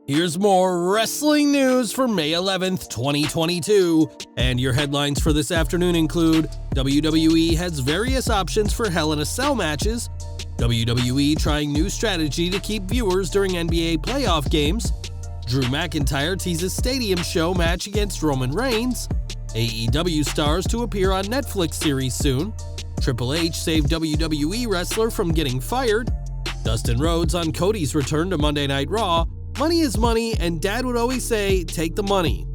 Here's more wrestling news for May 11th, 2022, and your headlines for this afternoon include WWE has various options for Hell in a Cell matches, WWE trying new strategy to keep viewers during NBA playoff games, Drew McIntyre teases stadium show match against Roman Reigns, AEW stars to appear on Netflix series soon, Triple H saved WWE wrestler from getting fired, Dustin Rhodes on Cody's return to Monday Night Raw, money is money and Dad would always say, take the money.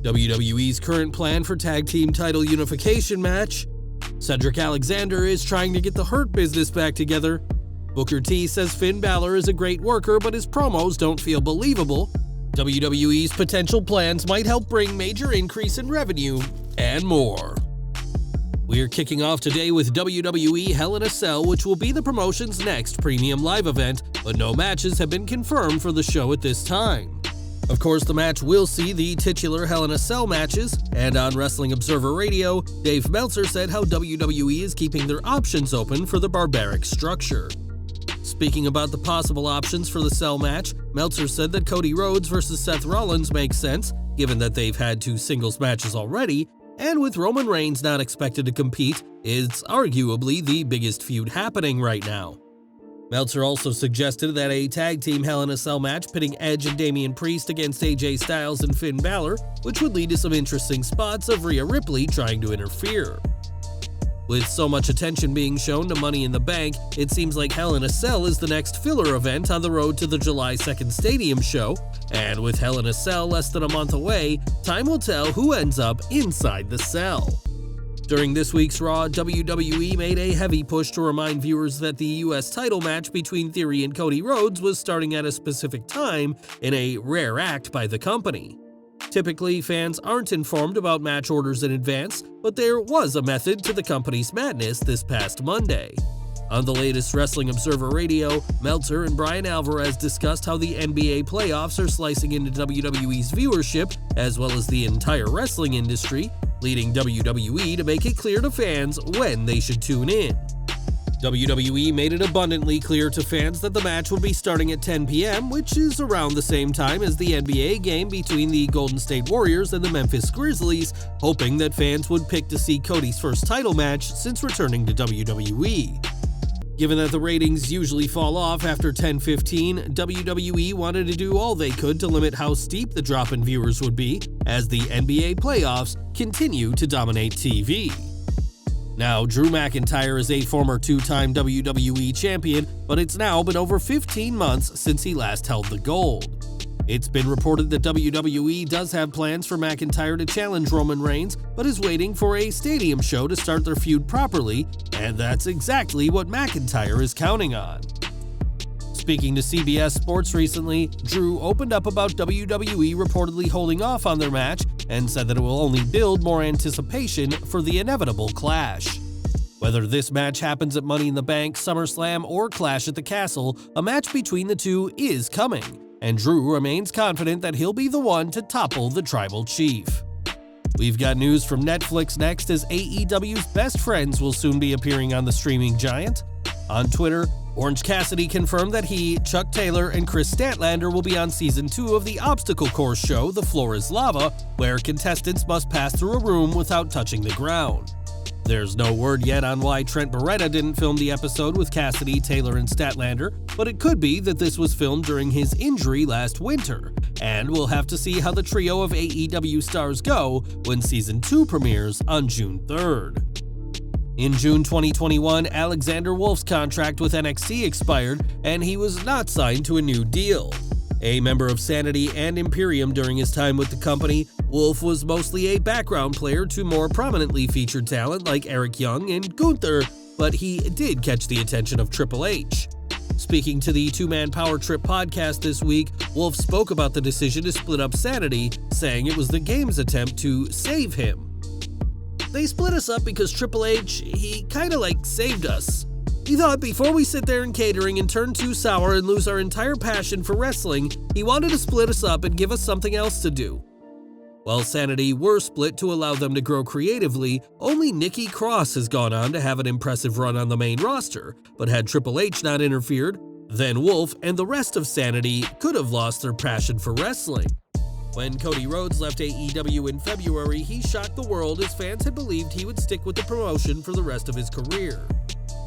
WWE's current plan for tag team title unification match, Cedric Alexander is trying to get the Hurt Business back together, Booker T says Finn Balor is a great worker but his promos don't feel believable, WWE's potential plans might help bring major increase in revenue, and more. We're kicking off today with WWE Hell in a Cell, which will be the promotion's next premium live event, but no matches have been confirmed for the show at this time. Of course, the match will see the titular Hell in a Cell matches, and on Wrestling Observer Radio, Dave Meltzer said how WWE is keeping their options open for the barbaric structure. Speaking about the possible options for the Cell match, Meltzer said that Cody Rhodes versus Seth Rollins makes sense, given that they've had 2 singles matches already, and with Roman Reigns not expected to compete, it's arguably the biggest feud happening right now. Meltzer also suggested that a tag team Hell in a Cell match pitting Edge and Damian Priest against AJ Styles and Finn Balor, which would lead to some interesting spots of Rhea Ripley trying to interfere. With so much attention being shown to Money in the Bank, it seems like Hell in a Cell is the next filler event on the road to the July 2nd Stadium show, and with Hell in a Cell less than a month away, time will tell who ends up inside the cell. During this week's Raw, WWE made a heavy push to remind viewers that the US title match between Theory and Cody Rhodes was starting at a specific time in a rare act by the company. Typically, fans aren't informed about match orders in advance, but there was a method to the company's madness this past Monday. On the latest Wrestling Observer Radio, Meltzer and Brian Alvarez discussed how the NBA playoffs are slicing into WWE's viewership, as well as the entire wrestling industry, leading WWE to make it clear to fans when they should tune in. WWE made it abundantly clear to fans that the match would be starting at 10 p.m., which is around the same time as the NBA game between the Golden State Warriors and the Memphis Grizzlies, hoping that fans would pick to see Cody's first title match since returning to WWE. Given that the ratings usually fall off after 10:15, WWE wanted to do all they could to limit how steep the drop in viewers would be as the NBA playoffs continue to dominate TV. Now, Drew McIntyre is a former 2-time WWE champion, but it's now been over 15 months since he last held the gold. It's been reported that WWE does have plans for McIntyre to challenge Roman Reigns, but is waiting for a stadium show to start their feud properly, and that's exactly what McIntyre is counting on. Speaking to CBS Sports recently, Drew opened up about WWE reportedly holding off on their match and said that it will only build more anticipation for the inevitable clash. Whether this match happens at Money in the Bank, SummerSlam, or Clash at the Castle, a match between the two is coming, and Drew remains confident that he'll be the one to topple the Tribal Chief. We've got news from Netflix next, as AEW's Best Friends will soon be appearing on the streaming giant. On Twitter, Orange Cassidy confirmed that he, Chuck Taylor, and Chris Statlander will be on Season 2 of the obstacle course show The Floor is Lava, where contestants must pass through a room without touching the ground. There's no word yet on why Trent Beretta didn't film the episode with Cassidy, Taylor, and Statlander, but it could be that this was filmed during his injury last winter, and we'll have to see how the trio of AEW stars go when Season 2 premieres on June 3rd. In June 2021, Alexander Wolf's contract with NXT expired, and he was not signed to a new deal. A member of Sanity and Imperium during his time with the company, Wolf was mostly a background player to more prominently featured talent like Eric Young and Gunther, but he did catch the attention of Triple H. Speaking to the Two-Man Power Trip podcast this week, Wolf spoke about the decision to split up Sanity, saying it was the game's attempt to save him. They split us up because Triple H, he kinda saved us. He thought before we sit there in catering and turn too sour and lose our entire passion for wrestling, he wanted to split us up and give us something else to do. While Sanity were split to allow them to grow creatively, only Nikki Cross has gone on to have an impressive run on the main roster, but had Triple H not interfered, Then Wolf and the rest of Sanity could have lost their passion for wrestling. When Cody Rhodes left AEW in February, he shocked the world as fans had believed he would stick with the promotion for the rest of his career.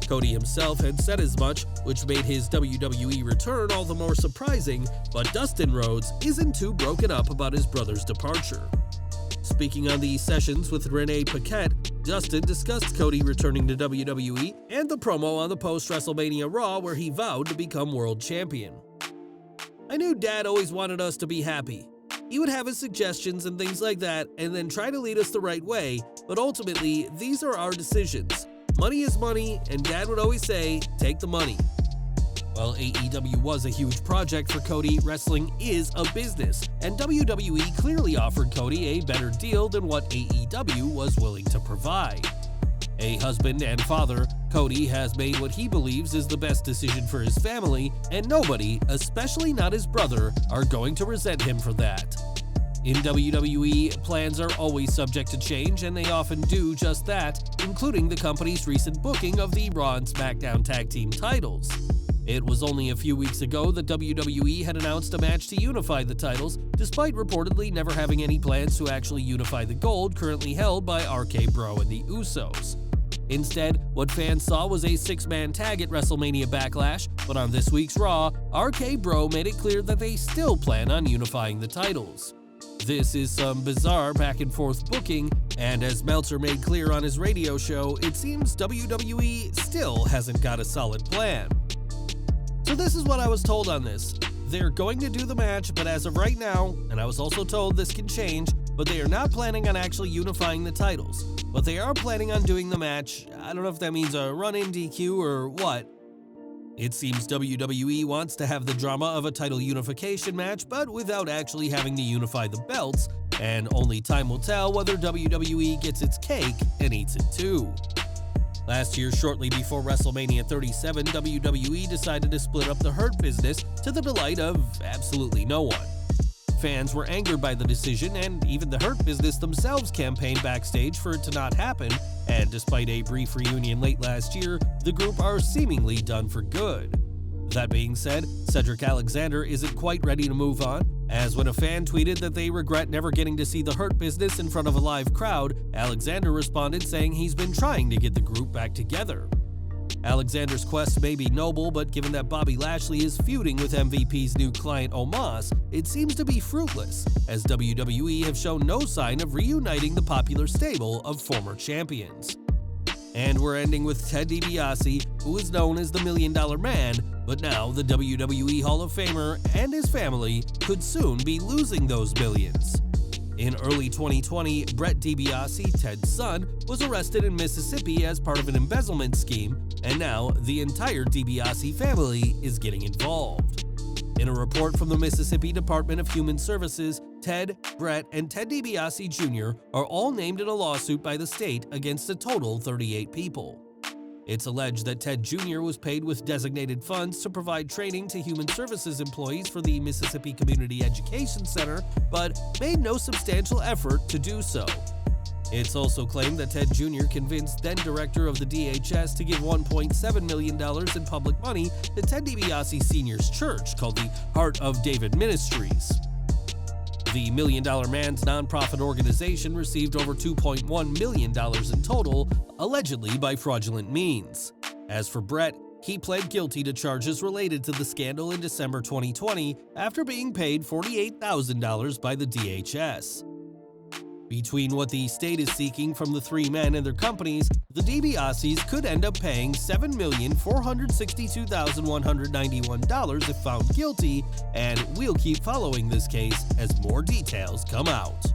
Cody himself had said as much, which made his WWE return all the more surprising, but Dustin Rhodes isn't too broken up about his brother's departure. Speaking on the Sessions with Renee Paquette, Dustin discussed Cody returning to WWE and the promo on the post-WrestleMania Raw where he vowed to become world champion. "I knew Dad always wanted us to be happy. He would have his suggestions and things like that and then try to lead us the right way, but ultimately, these are our decisions. Money is money, and Dad would always say, take the money." While AEW was a huge project for Cody, wrestling is a business, and WWE clearly offered Cody a better deal than what AEW was willing to provide. A husband and father, Cody has made what he believes is the best decision for his family, and nobody, especially not his brother, are going to resent him for that. In WWE, plans are always subject to change, and they often do just that, including the company's recent booking of the Raw and SmackDown Tag Team titles. It was only a few weeks ago that WWE had announced a match to unify the titles, despite reportedly never having any plans to actually unify the gold currently held by RK Bro and the Usos. Instead, what fans saw was a six-man tag at WrestleMania Backlash, but on this week's Raw, RK Bro made it clear that they still plan on unifying the titles. This is some bizarre back-and-forth booking, and as Meltzer made clear on his radio show, it seems WWE still hasn't got a solid plan. So this is what I was told on this. They're going to do the match, but as of right now, and I was also told this can change, but they are not planning on actually unifying the titles. But they are planning on doing the match. I don't know if that means a run-in DQ or what. It seems WWE wants to have the drama of a title unification match, but without actually having to unify the belts, and only time will tell whether WWE gets its cake and eats it too. Last year, shortly before WrestleMania 37, WWE decided to split up the Hurt Business to the delight of absolutely no one. Fans were angered by the decision, and even the Hurt Business themselves campaigned backstage for it to not happen, and despite a brief reunion late last year, the group are seemingly done for good. That being said, Cedric Alexander isn't quite ready to move on, as when a fan tweeted that they regret never getting to see the Hurt Business in front of a live crowd, Alexander responded saying he's been trying to get the group back together. Alexander's quest may be noble, but given that Bobby Lashley is feuding with MVP's new client Omos, it seems to be fruitless, as WWE have shown no sign of reuniting the popular stable of former champions. And we're ending with Ted DiBiase, who is known as the $1 Million Man, but now the WWE Hall of Famer and his family could soon be losing those millions. In early 2020, Brett DiBiase, Ted's son, was arrested in Mississippi as part of an embezzlement scheme, and now the entire DiBiase family is getting involved. In a report from the Mississippi Department of Human Services, Ted, Brett, and Ted DiBiase Jr. are all named in a lawsuit by the state against a total 38 people. It's alleged that Ted Jr. was paid with designated funds to provide training to human services employees for the Mississippi Community Education Center, but made no substantial effort to do so. It's also claimed that Ted Jr. convinced then-director of the DHS to give $1.7 million in public money to Ted DiBiase Sr.'s church called the Heart of David Ministries. The $1 Million Man's nonprofit organization received over $2.1 million in total, allegedly by fraudulent means. As for Brett, he pled guilty to charges related to the scandal in December 2020 after being paid $48,000 by the DHS. Between what the state is seeking from the three men and their companies, the DiBiases could end up paying $7,462,191 if found guilty, and we'll keep following this case as more details come out.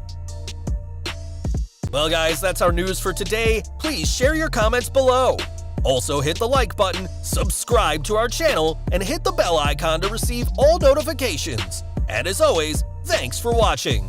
Well guys, that's our news for today. Please share your comments below. Also hit the like button, subscribe to our channel, and hit the bell icon to receive all notifications. And as always, thanks for watching.